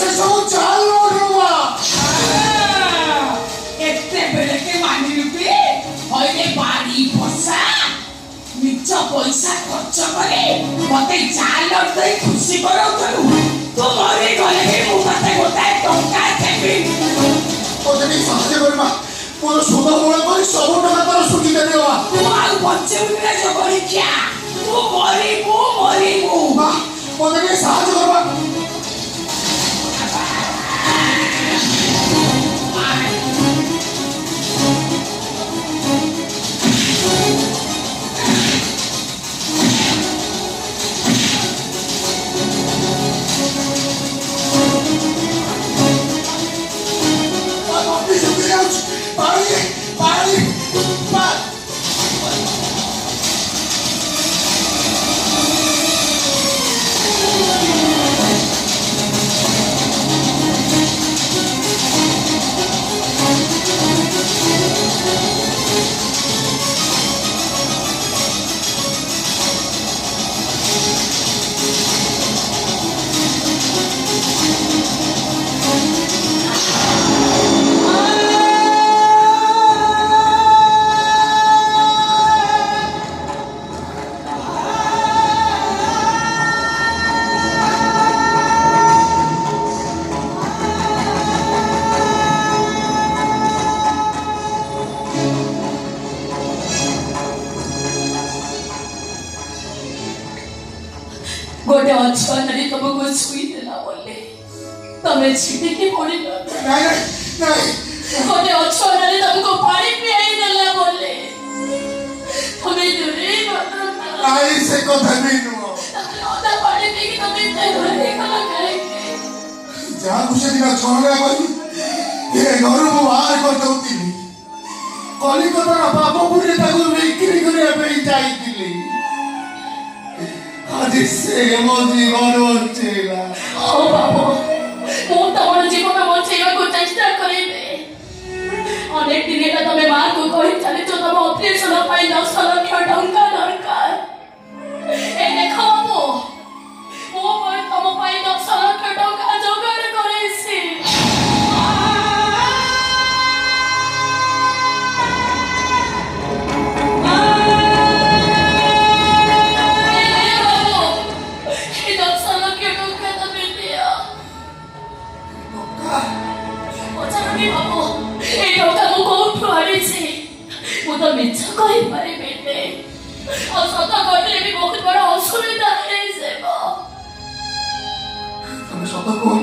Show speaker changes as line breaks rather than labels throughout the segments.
से सब चाल मोड़वा
एते बेले के मानी रुपे होइले बाड़ी पोसा मिच्छ पैसा खर्च करे मते चाल दे खुशी करो तू तू मरे गले हे मु मते गोटाए टंका देबी
ओते नहीं साहाय्य करबा मोर सुध मोड़ कर सब टका तर सुटी देबा
तू आ बच्चे उनरे जो करी क्या तू मरी मु
बा ओते नहीं साहाय्य करबा
गोटे अचानक तुमको छुई देला बोले तमे छिटे के पड़ी
नहीं
गोटे अचानक तुमको पानी पियाई देला बोले तमे दूरे
आई से कथा नहीं नुआ
ओदा पानी पी के तमे ते घरे कला काहे
जहां कुछ दिना छोड़ले बोली ये घर को बाहर कर दउती कलिकता बाबूपुर ताको बिक्री करे पे जाई दिली आज से मो जीवन बचेला
ओ बाबू मो तमर जीवन बचेगा को चेष्टा करिबे अनेक दिन हेला तमे मां को कहि चले जो तम ऑपरेशन पाई 10 लाख टंका दरकार ए देखो बाबू मो पर तम पाई 10 लाख टंका जोगाड़ करेसी तो मिछ कहि परिबेने और सत कहले भी बहुत बड़ा असुविधा है सेबो
तमे सत को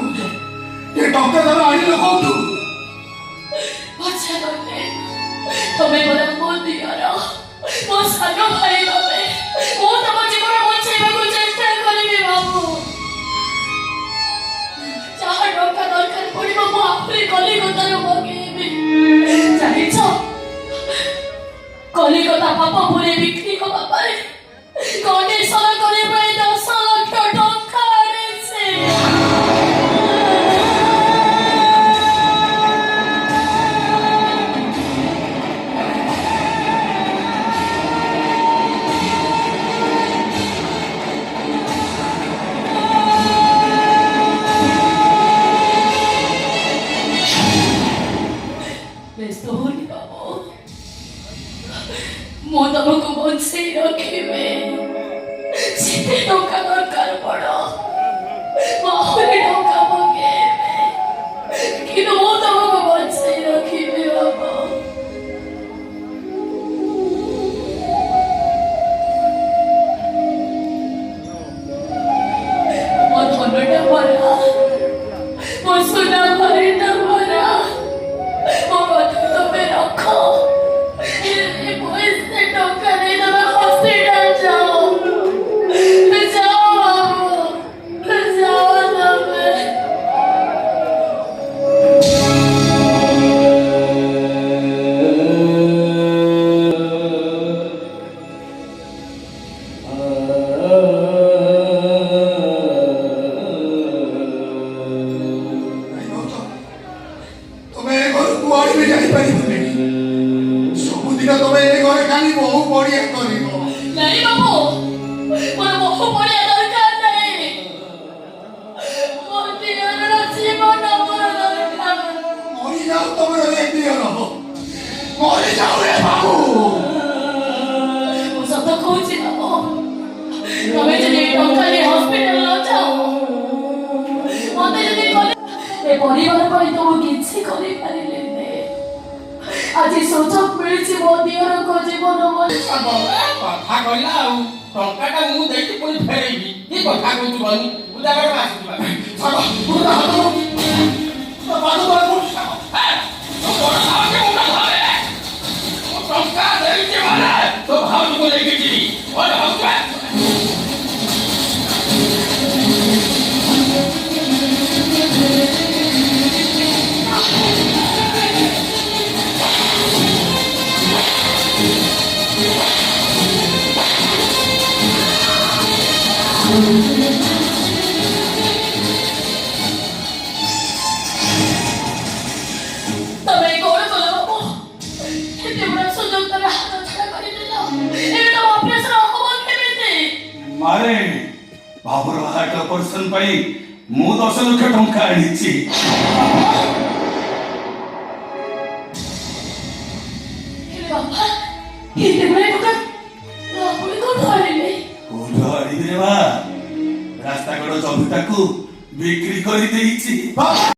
ये डॉक्टर दादा आनी लोग तू
अच्छा कहले तमे बोले मो दियारा मो सानो भाई बाबे मो तम जीवन बचाइबा को चेष्टा करिबे बाबू चाहा डॉक्टर दरकार पड़िबो मो आपरे कली गतार मगेबी जानिछो कलिकता पापा पुरे बिक्री को बापारे कोने सारा करे भाई 10 लाख टंका आनेছে बेस्ट होनी बाबू मो तमको बंचे रखिबे सीधे टंका दरकार पड़ो माहौली टंका मगेबे कि मो तमको बंचे रखिबे बाबा मो धनटा भरा मो सोना भरटा भरा मो कथा तमे रखो
ସବୁଦିନ ତମେ ଏ ଘରେ ଖାଲି ବହୁ ବଢିଆ କରିବ
ନାଇଁ ବାବୁ ମୋର ବହୁ ବଢିଆ ଦରକାର ନାହିଁ ମୋ ଦିଅର ଜୀବନ
ତମର ଏ ଦିଅର ମରିଯାଉ ରେ ବାବୁ।
ମୁଁ ସତ କହୁଛି ବାବୁ, ତମେ ଯଦି ଏ ଟଙ୍କାରେ ହସ୍ପିଟାଲ ନ ଯାଅ, ମତେ ଯଦି କଲେ ଏ ପରିବାର ପାଇଁ ତ ମୁଁ କିଛି କରିପାରିଲିନି। ଆଜି ସୁଯୋଗ ମିଳିଛି ମୋ ଦିଅରଙ୍କ ଜୀବନ
କଥା କହିଲା ଆଉ ଟଙ୍କାଟା ମୁଁ ଦେଇକି ପୁଣି ଫେରେଇବି। କି କଥା କହୁଛୁ ବନି ଉଦାହରଣ ଆସିଯିବା
ସାଙ୍ଗ ପୁରା ହାତ ପାଦ ତଳେ ପଡୁଛି ସାଙ୍ଗ।
ଟଙ୍କା ଦେଇଛି ମାନେ ତୋ ଭାଉଜକୁ ନେଇକି ଯିବି।
ତମେ କଣ କଲ ବାବୁ? ଏତେ ବଡ଼ ସୁଯୋଗ ତମେ ହାତ ଛଡ଼ା କରିଦେଲ। ଏବେ ତମ ଅଭ୍ୟାସର ହବ କେମିତି?
ମାରେ ବାବୁର ହାର୍ଟ ଅପରେସନ ପାଇଁ ମୁଁ 10 ଲକ୍ଷ ଟଙ୍କା ଆଣିଛି।
ହେଲେ ବାପା, ଏତେ ବଡ଼ ଟଙ୍କା ଆପଣ କୋଉଠୁ ଆଣିଲେ?
କୋଉଠୁ ଆଣିବି ରେ ମା? ରାସ୍ତା କଡ଼ ଜମିଟାକୁ ବିକ୍ରି କରିଦେଇଛି।